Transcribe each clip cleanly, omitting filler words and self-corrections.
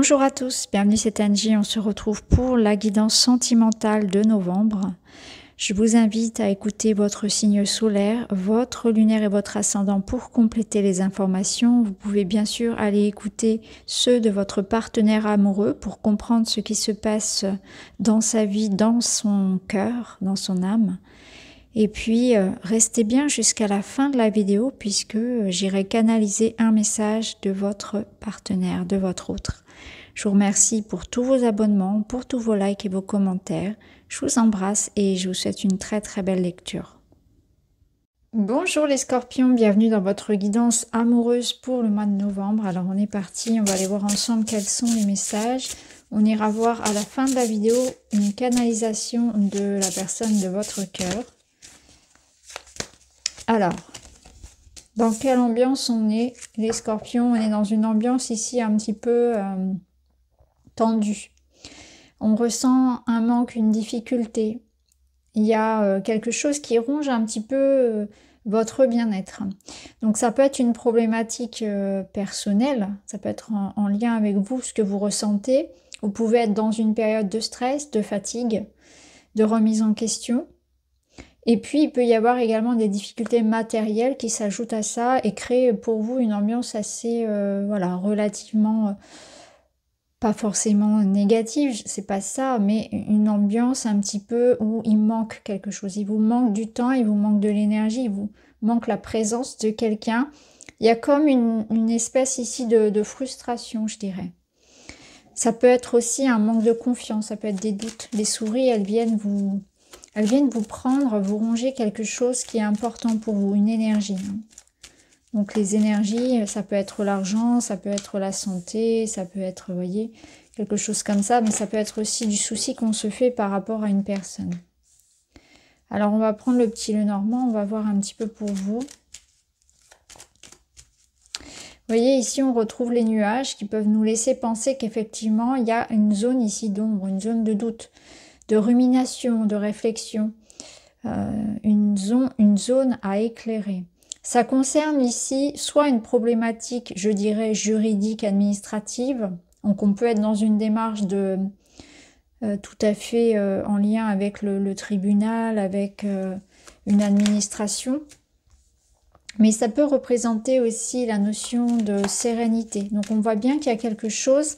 Bonjour à tous, bienvenue, c'est Angie. On se retrouve pour la guidance sentimentale de novembre. Je vous invite à écouter votre signe solaire, votre lunaire et votre ascendant pour compléter les informations. Vous pouvez bien sûr aller écouter ceux de votre partenaire amoureux pour comprendre ce qui se passe dans sa vie, dans son cœur, dans son âme. Et puis, restez bien jusqu'à la fin de la vidéo puisque j'irai canaliser un message de votre partenaire, de votre autre. Je vous remercie pour tous vos abonnements, pour tous vos likes et vos commentaires. Je vous embrasse et je vous souhaite une très très belle lecture. Bonjour les scorpions, bienvenue dans votre guidance amoureuse pour le mois de novembre. Alors on est parti, on va aller voir ensemble quels sont les messages. On ira voir à la fin de la vidéo une canalisation de la personne de votre cœur. Alors, dans quelle ambiance on est, les scorpions? On est dans une ambiance ici un petit peu tendue. On ressent un manque, une difficulté. Il y a quelque chose qui ronge un petit peu votre bien-être. Donc ça peut être une problématique personnelle, ça peut être en lien avec vous, ce que vous ressentez. Vous pouvez être dans une période de stress, de fatigue, de remise en question. Et puis, il peut y avoir également des difficultés matérielles qui s'ajoutent à ça et créent pour vous une ambiance assez, voilà, relativement, pas forcément négative, c'est pas ça, mais une ambiance un petit peu où il manque quelque chose. Il vous manque du temps, il vous manque de l'énergie, il vous manque la présence de quelqu'un. Il y a comme une espèce ici de frustration, je dirais. Ça peut être aussi un manque de confiance, ça peut être des doutes. Les souris, elles viennent vous prendre, vous ronger quelque chose qui est important pour vous, une énergie. Donc les énergies, ça peut être l'argent, ça peut être la santé, ça peut être, vous voyez, quelque chose comme ça, mais ça peut être aussi du souci qu'on se fait par rapport à une personne. Alors on va prendre le petit Lenormand, on va voir un petit peu pour vous. Vous voyez, ici on retrouve les nuages qui peuvent nous laisser penser qu'effectivement il y a une zone ici d'ombre, une zone de doute, de rumination, de réflexion, une zone à éclairer. Ça concerne ici soit une problématique, je dirais, juridique, administrative, donc on peut être dans une démarche de tout à fait en lien avec le tribunal, avec une administration, mais ça peut représenter aussi la notion de sérénité. Donc on voit bien qu'il y a quelque chose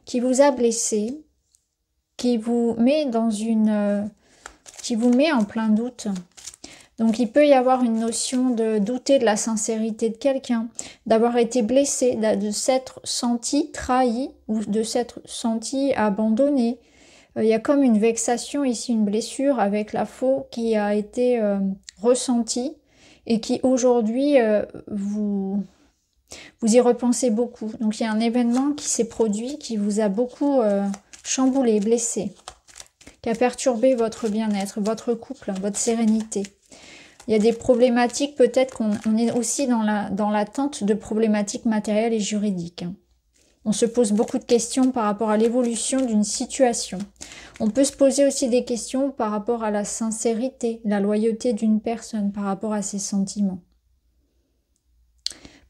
qui vous a blessé, qui vous met dans qui vous met en plein doute. Donc il peut y avoir une notion de douter de la sincérité de quelqu'un, d'avoir été blessé, de s'être senti trahi ou de s'être senti abandonné. Il y a comme une vexation ici, une blessure avec la faux qui a été ressentie et qui aujourd'hui vous y repensez beaucoup. Donc il y a un événement qui s'est produit qui vous a beaucoup chamboulé, blessé, qui a perturbé votre bien-être, votre couple, votre sérénité. Il y a des problématiques, peut-être qu'on est aussi dans l'attente de problématiques matérielles et juridiques. On se pose beaucoup de questions par rapport à l'évolution d'une situation. On peut se poser aussi des questions par rapport à la sincérité, la loyauté d'une personne, par rapport à ses sentiments.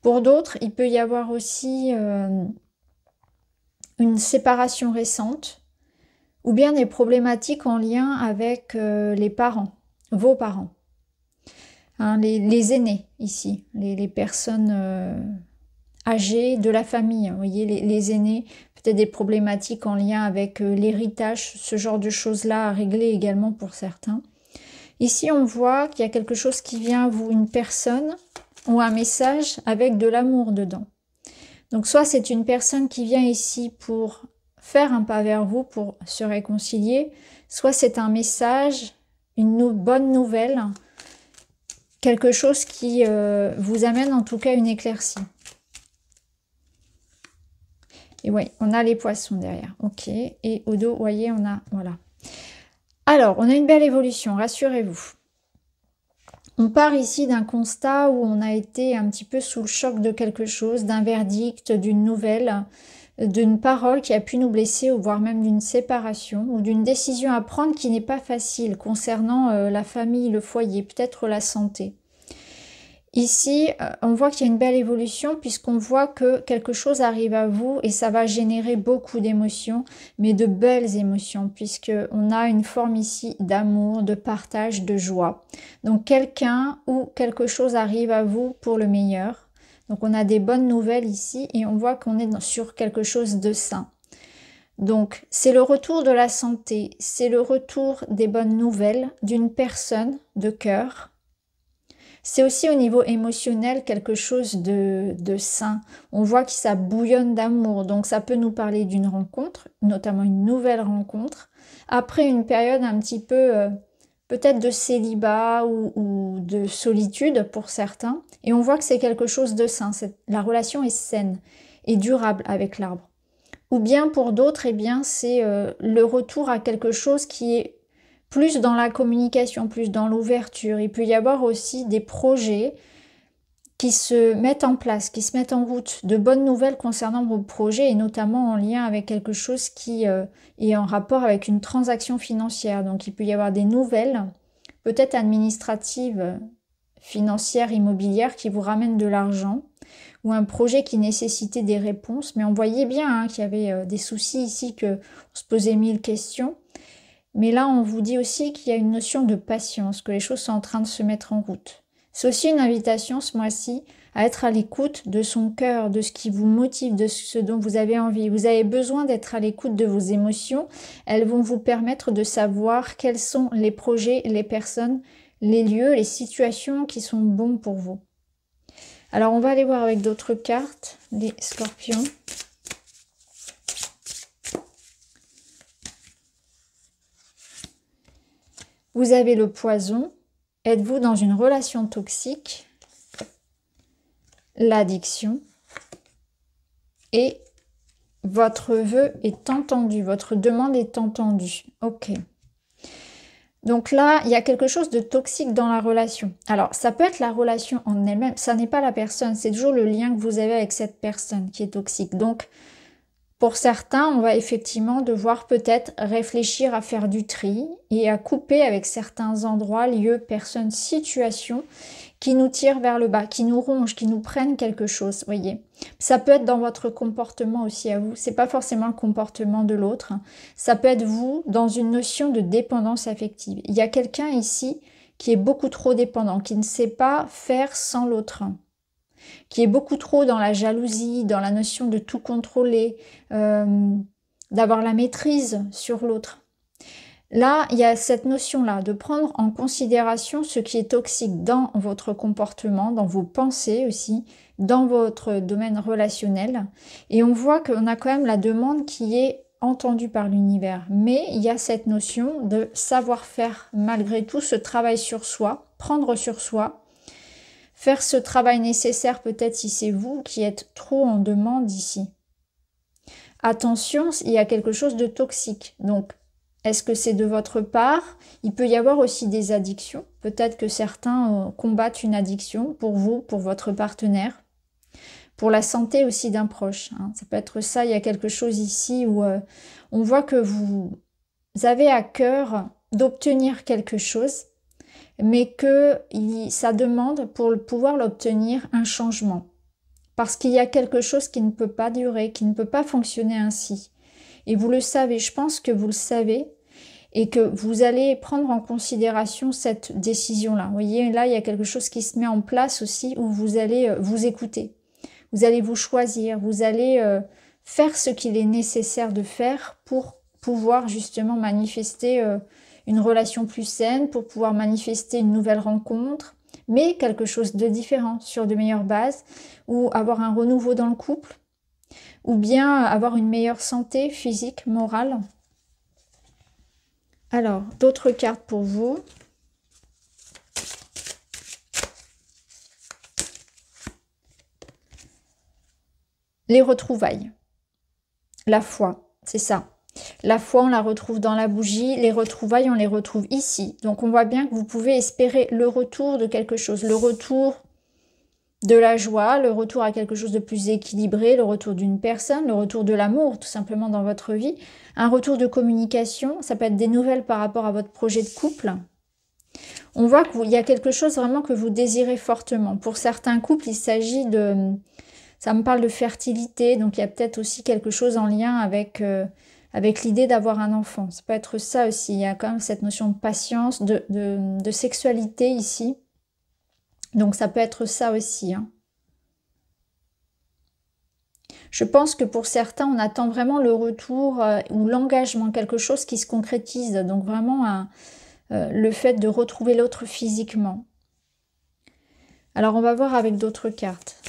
Pour d'autres, il peut y avoir aussi une séparation récente, ou bien des problématiques en lien avec les parents, vos parents. Hein, les aînés ici, les personnes âgées de la famille. Vous voyez, les aînés, peut-être des problématiques en lien avec l'héritage, ce genre de choses-là à régler également pour certains. Ici, on voit qu'il y a quelque chose qui vient à vous, une personne ou un message avec de l'amour dedans. Donc soit c'est une personne qui vient ici pour faire un pas vers vous, pour se réconcilier, soit c'est un message, une bonne nouvelle, quelque chose qui vous amène en tout cas une éclaircie. Et oui, on a les poissons derrière. Ok. Et au dos, vous voyez, on a... Voilà. Alors, on a une belle évolution, rassurez-vous. On part ici d'un constat où on a été un petit peu sous le choc de quelque chose, d'un verdict, d'une nouvelle, d'une parole qui a pu nous blesser, ou voire même d'une séparation, ou d'une décision à prendre qui n'est pas facile concernant la famille, le foyer, peut-être la santé. Ici, on voit qu'il y a une belle évolution puisqu'on voit que quelque chose arrive à vous et ça va générer beaucoup d'émotions, mais de belles émotions puisqu'on a une forme ici d'amour, de partage, de joie. Donc quelqu'un ou quelque chose arrive à vous pour le meilleur. Donc on a des bonnes nouvelles ici et on voit qu'on est sur quelque chose de sain. Donc c'est le retour de la santé, c'est le retour des bonnes nouvelles d'une personne de cœur. C'est aussi au niveau émotionnel quelque chose de sain. On voit que ça bouillonne d'amour, donc ça peut nous parler d'une rencontre, notamment une nouvelle rencontre, après une période un petit peu peut-être de célibat ou de solitude pour certains. Et on voit que c'est quelque chose de sain, la relation est saine et durable avec l'arbre. Ou bien pour d'autres, eh bien c'est le retour à quelque chose qui est plus dans la communication, plus dans l'ouverture. Il peut y avoir aussi des projets qui se mettent en place, qui se mettent en route, de bonnes nouvelles concernant vos projets et notamment en lien avec quelque chose qui est en rapport avec une transaction financière. Donc il peut y avoir des nouvelles, peut-être administratives, financières, immobilières qui vous ramènent de l'argent ou un projet qui nécessitait des réponses. Mais on voyait bien qu'il y avait des soucis ici, qu'on se posait 1000 questions. Mais là, on vous dit aussi qu'il y a une notion de patience, que les choses sont en train de se mettre en route. C'est aussi une invitation ce mois-ci à être à l'écoute de son cœur, de ce qui vous motive, de ce dont vous avez envie. Vous avez besoin d'être à l'écoute de vos émotions. Elles vont vous permettre de savoir quels sont les projets, les personnes, les lieux, les situations qui sont bons pour vous. Alors, on va aller voir avec d'autres cartes, les scorpions. Vous avez le poison. Êtes-vous dans une relation toxique? L'addiction. Et votre vœu est entendu. Votre demande est entendue. Ok. Donc là, il y a quelque chose de toxique dans la relation. Alors, ça peut être la relation en elle-même. Ça n'est pas la personne. C'est toujours le lien que vous avez avec cette personne qui est toxique. Donc, pour certains, on va effectivement devoir peut-être réfléchir à faire du tri et à couper avec certains endroits, lieux, personnes, situations qui nous tirent vers le bas, qui nous rongent, qui nous prennent quelque chose, voyez. Ça peut être dans votre comportement aussi à vous. C'est pas forcément le comportement de l'autre. Ça peut être vous dans une notion de dépendance affective. Il y a quelqu'un ici qui est beaucoup trop dépendant, qui ne sait pas faire sans l'autre, qui est beaucoup trop dans la jalousie, dans la notion de tout contrôler, d'avoir la maîtrise sur l'autre. Là, il y a cette notion-là de prendre en considération ce qui est toxique dans votre comportement, dans vos pensées aussi, dans votre domaine relationnel. Et on voit qu'on a quand même la demande qui est entendue par l'univers. Mais il y a cette notion de savoir faire malgré tout ce travail sur soi, prendre sur soi, faire ce travail nécessaire peut-être si c'est vous qui êtes trop en demande ici. Attention, il y a quelque chose de toxique. Donc, est-ce que c'est de votre part? Il peut y avoir aussi des addictions. Peut-être que certains combattent une addiction pour vous, pour votre partenaire. Pour la santé aussi d'un proche. Ça peut être ça, il y a quelque chose ici où on voit que vous avez à cœur d'obtenir quelque chose, mais que ça demande pour pouvoir l'obtenir un changement. Parce qu'il y a quelque chose qui ne peut pas durer, qui ne peut pas fonctionner ainsi. Et vous le savez, je pense que vous le savez, et que vous allez prendre en considération cette décision-là. Vous voyez, là, il y a quelque chose qui se met en place aussi, où vous allez vous écouter. Vous allez vous choisir, vous allez faire ce qu'il est nécessaire de faire pour pouvoir justement manifester une relation plus saine, pour pouvoir manifester une nouvelle rencontre, mais quelque chose de différent, sur de meilleures bases, ou avoir un renouveau dans le couple, ou bien avoir une meilleure santé physique, morale. Alors, d'autres cartes pour vous. Les retrouvailles. La foi, c'est ça. La foi, on la retrouve dans la bougie. Les retrouvailles, on les retrouve ici. Donc, on voit bien que vous pouvez espérer le retour de quelque chose. Le retour de la joie, le retour à quelque chose de plus équilibré, le retour d'une personne, le retour de l'amour, tout simplement, dans votre vie. Un retour de communication, ça peut être des nouvelles par rapport à votre projet de couple. On voit qu'il y a quelque chose vraiment que vous désirez fortement. Pour certains couples, il s'agit de... Ça me parle de fertilité, donc il y a peut-être aussi quelque chose en lien avec l'idée d'avoir un enfant. Ça peut être ça aussi. Il y a quand même cette notion de patience, de sexualité ici. Donc ça peut être ça aussi, hein. Je pense que pour certains, on attend vraiment le retour ou l'engagement, quelque chose qui se concrétise. Donc vraiment le fait de retrouver l'autre physiquement. Alors on va voir avec d'autres cartes.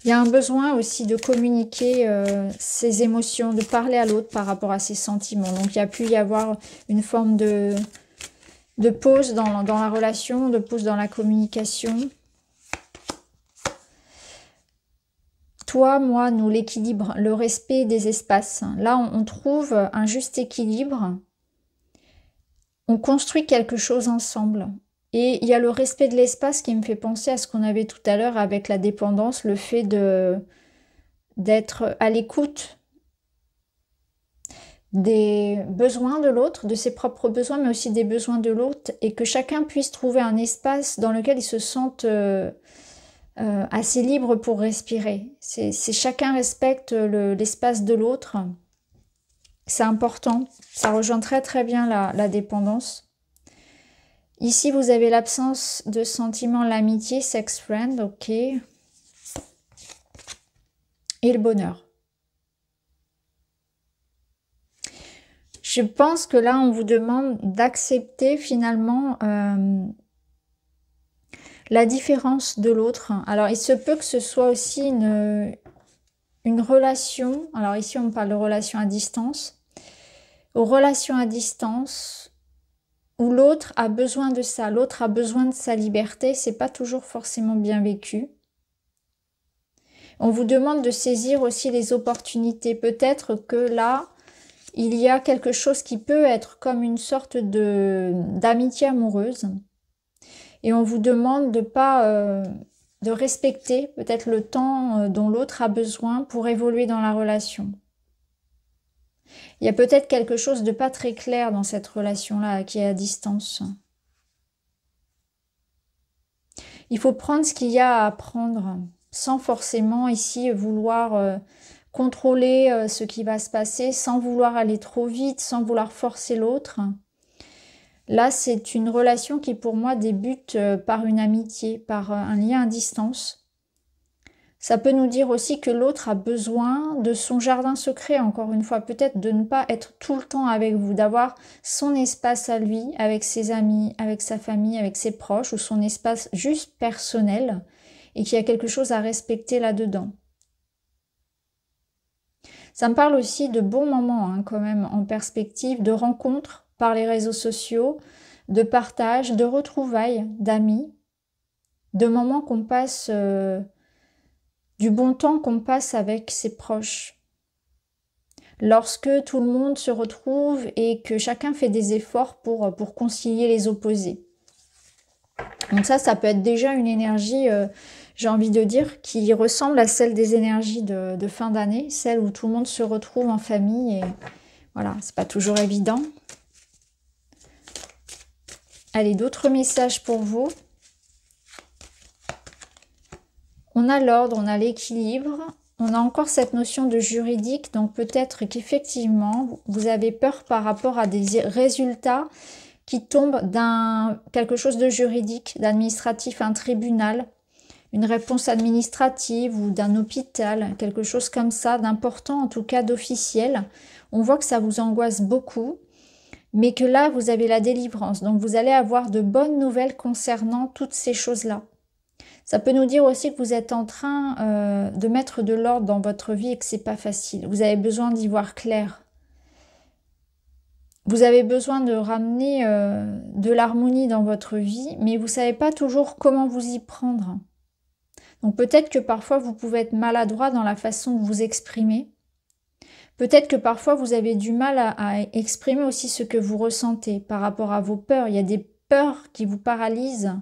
Il y a un besoin aussi de communiquer ses émotions, de parler à l'autre par rapport à ses sentiments. Donc il y a pu y avoir une forme de pause dans la relation, de pause dans la communication. Toi, moi, nous, l'équilibre, le respect des espaces. Là, on trouve un juste équilibre. On construit quelque chose ensemble. Et il y a le respect de l'espace qui me fait penser à ce qu'on avait tout à l'heure avec la dépendance, le fait d'être à l'écoute des besoins de l'autre, de ses propres besoins, mais aussi des besoins de l'autre, et que chacun puisse trouver un espace dans lequel il se sente assez libre pour respirer. C'est chacun respecte l'espace de l'autre. C'est important. Ça rejoint très très bien la dépendance. Ici, vous avez l'absence de sentiments, l'amitié, sex friend, ok. Et le bonheur. Je pense que là, on vous demande d'accepter finalement la différence de l'autre. Alors, il se peut que ce soit aussi une relation. Alors ici, on parle de relation à distance. Aux relations à distance, où l'autre a besoin de ça, l'autre a besoin de sa liberté, c'est pas toujours forcément bien vécu. On vous demande de saisir aussi les opportunités. Peut-être que là, il y a quelque chose qui peut être comme une sorte d'amitié amoureuse. Et on vous demande de respecter peut-être le temps dont l'autre a besoin pour évoluer dans la relation. Il y a peut-être quelque chose de pas très clair dans cette relation-là qui est à distance. Il faut prendre ce qu'il y a à prendre sans forcément ici vouloir contrôler ce qui va se passer, sans vouloir aller trop vite, sans vouloir forcer l'autre. Là, c'est une relation qui pour moi débute par une amitié, par un lien à distance. Ça peut nous dire aussi que l'autre a besoin de son jardin secret, encore une fois, peut-être de ne pas être tout le temps avec vous, d'avoir son espace à lui, avec ses amis, avec sa famille, avec ses proches, ou son espace juste personnel, et qu'il y a quelque chose à respecter là-dedans. Ça me parle aussi de bons moments, hein, quand même, en perspective, de rencontres par les réseaux sociaux, de partage, de retrouvailles, d'amis, de moments qu'on passe... du bon temps qu'on passe avec ses proches. Lorsque tout le monde se retrouve et que chacun fait des efforts pour concilier les opposés. Donc ça peut être déjà une énergie, j'ai envie de dire, qui ressemble à celle des énergies de fin d'année, celle où tout le monde se retrouve en famille et voilà, c'est pas toujours évident. Allez, d'autres messages pour vous. On a l'ordre, on a l'équilibre, on a encore cette notion de juridique, donc peut-être qu'effectivement, vous avez peur par rapport à des résultats qui tombent quelque chose de juridique, d'administratif, un tribunal, une réponse administrative ou d'un hôpital, quelque chose comme ça, d'important en tout cas, d'officiel. On voit que ça vous angoisse beaucoup, mais que là, vous avez la délivrance, donc vous allez avoir de bonnes nouvelles concernant toutes ces choses-là. Ça peut nous dire aussi que vous êtes en train de mettre de l'ordre dans votre vie et que c'est pas facile. Vous avez besoin d'y voir clair. Vous avez besoin de ramener de l'harmonie dans votre vie, mais vous savez pas toujours comment vous y prendre. Donc peut-être que parfois vous pouvez être maladroit dans la façon de vous exprimer. Peut-être que parfois vous avez du mal à exprimer aussi ce que vous ressentez par rapport à vos peurs. Il y a des peurs qui vous paralysent.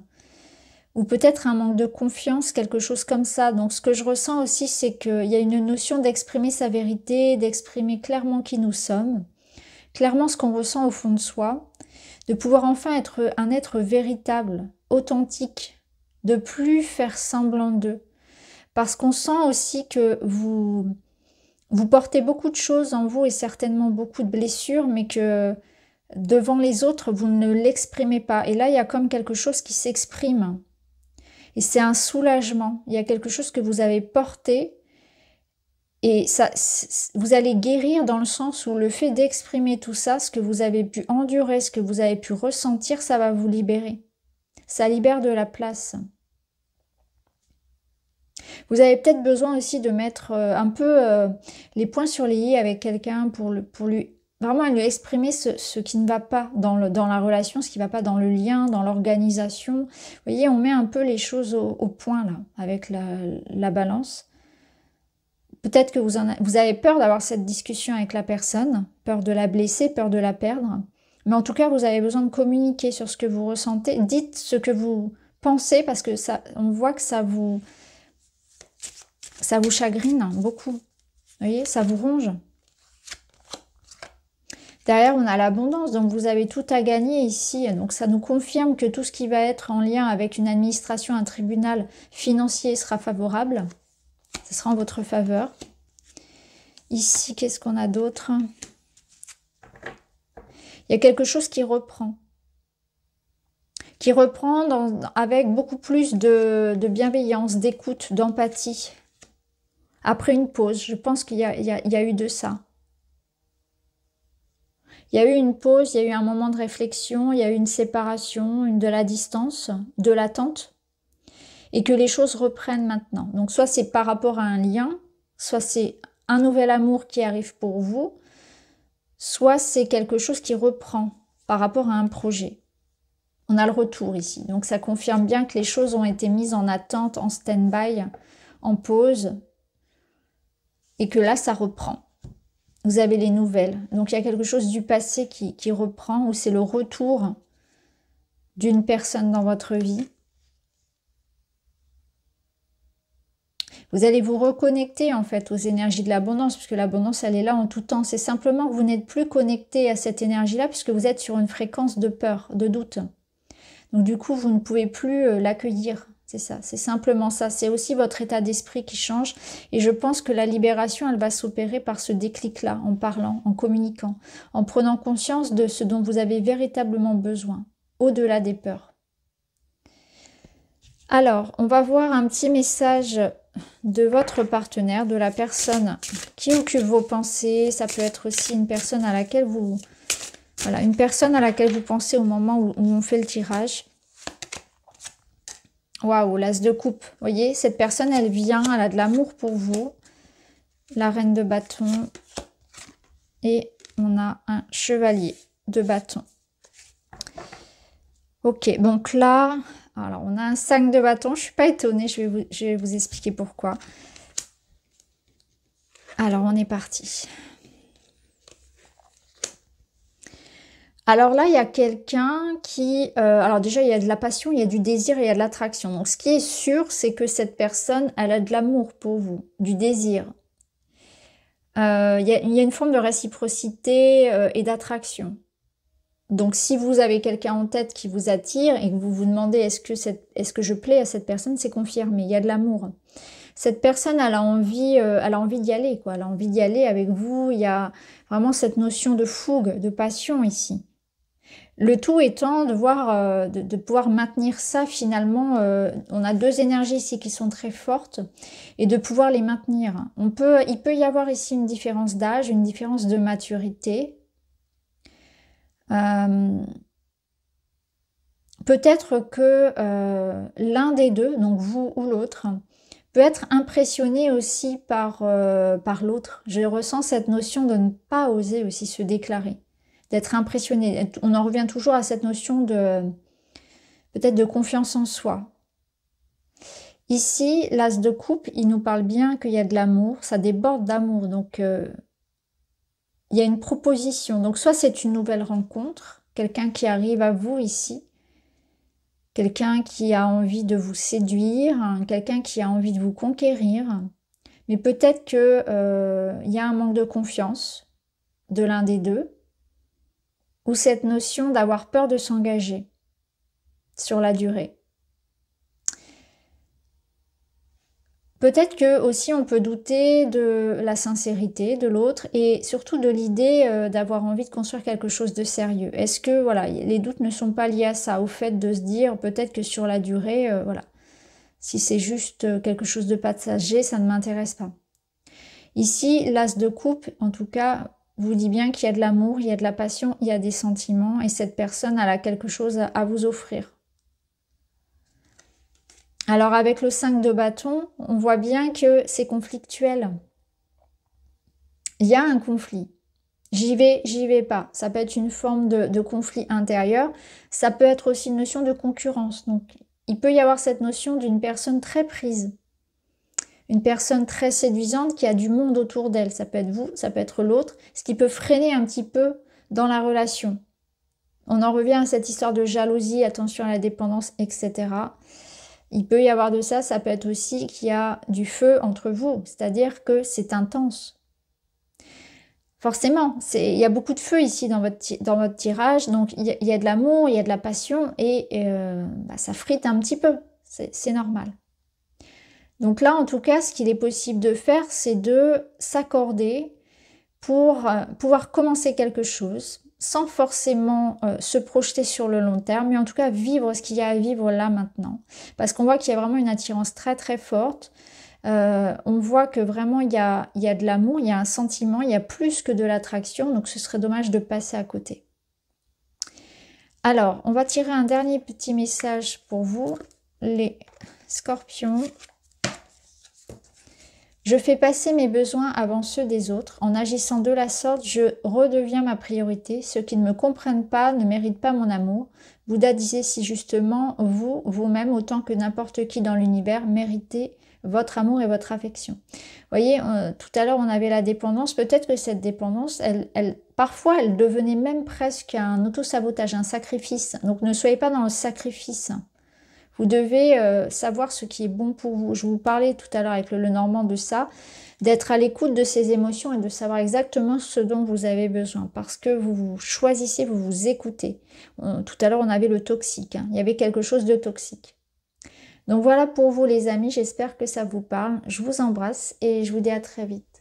Ou peut-être un manque de confiance, quelque chose comme ça. Donc ce que je ressens aussi, c'est qu'il y a une notion d'exprimer sa vérité, d'exprimer clairement qui nous sommes, clairement ce qu'on ressent au fond de soi, de pouvoir enfin être un être véritable, authentique, de plus faire semblant d'eux. Parce qu'on sent aussi que vous portez beaucoup de choses en vous et certainement beaucoup de blessures, mais que devant les autres, vous ne l'exprimez pas. Et là, il y a comme quelque chose qui s'exprime. Et c'est un soulagement. Il y a quelque chose que vous avez porté. Et ça, vous allez guérir dans le sens où le fait d'exprimer tout ça, ce que vous avez pu endurer, ce que vous avez pu ressentir, ça va vous libérer. Ça libère de la place. Vous avez peut-être besoin aussi de mettre un peu les points sur les i avec quelqu'un pour lui vraiment lui exprimer ce qui ne va pas dans la relation, ce qui ne va pas dans le lien, dans l'organisation. Vous voyez, on met un peu les choses au point là, avec la balance. Peut-être que vous avez peur d'avoir cette discussion avec la personne, peur de la blesser, peur de la perdre. Mais en tout cas, vous avez besoin de communiquer sur ce que vous ressentez. Dites ce que vous pensez parce que on voit que ça vous chagrine beaucoup. Vous voyez, ça vous ronge. Derrière, on a l'abondance, donc vous avez tout à gagner ici. Donc ça nous confirme que tout ce qui va être en lien avec une administration, un tribunal financier sera favorable. Ce sera en votre faveur. Ici, qu'est-ce qu'on a d'autre? Il y a quelque chose qui reprend. Qui reprend avec beaucoup plus de bienveillance, d'écoute, d'empathie. Après une pause, je pense qu'il y a eu de ça. Il y a eu une pause, il y a eu un moment de réflexion, il y a eu une séparation, de la distance, de l'attente. Et que les choses reprennent maintenant. Donc soit c'est par rapport à un lien, soit c'est un nouvel amour qui arrive pour vous, soit c'est quelque chose qui reprend par rapport à un projet. On a le retour ici. Donc ça confirme bien que les choses ont été mises en attente, en stand-by, en pause, et que là ça reprend. Vous avez les nouvelles. Donc il y a quelque chose du passé qui reprend, ou c'est le retour d'une personne dans votre vie. Vous allez vous reconnecter en fait aux énergies de l'abondance, puisque l'abondance elle est là en tout temps. C'est simplement que vous n'êtes plus connecté à cette énergie-là, puisque vous êtes sur une fréquence de peur, de doute. Donc du coup, vous ne pouvez plus l'accueillir. C'est ça, c'est simplement ça. C'est aussi votre état d'esprit qui change. Et je pense que la libération, elle va s'opérer par ce déclic-là, en parlant, en communiquant, en prenant conscience de ce dont vous avez véritablement besoin, au-delà des peurs. Alors, on va voir un petit message de votre partenaire, de la personne qui occupe vos pensées. Ça peut être aussi une personne à laquelle vous... Voilà, une personne à laquelle vous pensez au moment où on fait le tirage. Waouh, l'as de coupe. Vous voyez, cette personne, elle vient, elle a de l'amour pour vous. La reine de bâton. Et on a un chevalier de bâton. Ok, donc là... Alors, on a un 5 de bâton. Je ne suis pas étonnée, je vais vous expliquer pourquoi. Alors, on est parti. Alors là, il y a quelqu'un qui... alors déjà, il y a de la passion, il y a du désir et il y a de l'attraction. Donc, ce qui est sûr, c'est que cette personne, elle a de l'amour pour vous, du désir. Il y a une forme de réciprocité et d'attraction. Donc, si vous avez quelqu'un en tête qui vous attire et que vous vous demandez est-ce que je plais à cette personne, c'est confirmé. Il y a de l'amour. Cette personne, elle a envie d'y aller, quoi. Elle a envie d'y aller avec vous. Il y a vraiment cette notion de fougue, de passion ici. Le tout étant de voir, de pouvoir maintenir ça finalement. On a deux énergies ici qui sont très fortes et de pouvoir les maintenir. Il peut y avoir ici une différence d'âge, une différence de maturité. Peut-être que l'un des deux, donc vous ou l'autre, peut être impressionné aussi par l'autre. Je ressens cette notion de ne pas oser aussi se déclarer, d'être impressionné. On en revient toujours à cette notion de peut-être de confiance en soi. Ici, l'as de coupe, il nous parle bien qu'il y a de l'amour, ça déborde d'amour, donc il y a une proposition. Donc soit c'est une nouvelle rencontre, quelqu'un qui arrive à vous ici, quelqu'un qui a envie de vous séduire, quelqu'un qui a envie de vous conquérir. Mais peut-être qu'il y a un manque de confiance de l'un des deux. ou cette notion d'avoir peur de s'engager sur la durée. Peut-être que aussi on peut douter de la sincérité de l'autre et surtout de l'idée d'avoir envie de construire quelque chose de sérieux. Est-ce que voilà, les doutes ne sont pas liés à ça, au fait de se dire peut-être que sur la durée, voilà, si c'est juste quelque chose de passager, ça ne m'intéresse pas. Ici, l'as de coupe, en tout cas, vous dit bien qu'il y a de l'amour, il y a de la passion, il y a des sentiments et cette personne elle a quelque chose à vous offrir. Alors avec le 5 de bâton, on voit bien que c'est conflictuel. Il y a un conflit. J'y vais pas. Ça peut être une forme de conflit intérieur. Ça peut être aussi une notion de concurrence. Donc il peut y avoir cette notion d'une personne très prise. Une personne très séduisante qui a du monde autour d'elle. Ça peut être vous, ça peut être l'autre. Ce qui peut freiner un petit peu dans la relation. On en revient à cette histoire de jalousie, attention à la dépendance, etc. Il peut y avoir de ça, ça peut être aussi qu'il y a du feu entre vous, c'est-à-dire que c'est intense. Forcément, il y a beaucoup de feu ici dans votre tirage, donc il y a de l'amour, il y a de la passion et ça frite un petit peu, c'est normal. Donc là, en tout cas, ce qu'il est possible de faire, c'est de s'accorder pour pouvoir commencer quelque chose, sans forcément se projeter sur le long terme, mais en tout cas vivre ce qu'il y a à vivre là maintenant. Parce qu'on voit qu'il y a vraiment une attirance très très forte. On voit que vraiment il y a de l'amour, il y a un sentiment, il y a plus que de l'attraction, donc ce serait dommage de passer à côté. Alors, on va tirer un dernier petit message pour vous, les scorpions. Je fais passer mes besoins avant ceux des autres. En agissant de la sorte, je redeviens ma priorité. Ceux qui ne me comprennent pas ne méritent pas mon amour. Bouddha disait si justement, vous-même, autant que n'importe qui dans l'univers, méritez votre amour et votre affection. Vous voyez, tout à l'heure, on avait la dépendance. Peut-être que cette dépendance, parfois, elle devenait même presque un auto-sabotage, un sacrifice. Donc, ne soyez pas dans le sacrifice. Vous devez savoir ce qui est bon pour vous. Je vous parlais tout à l'heure avec le Normand de ça, d'être à l'écoute de ces émotions et de savoir exactement ce dont vous avez besoin. Parce que vous choisissez, vous vous écoutez. Tout à l'heure, on avait le toxique. Il y avait quelque chose de toxique. Donc voilà pour vous les amis, j'espère que ça vous parle. Je vous embrasse et je vous dis à très vite.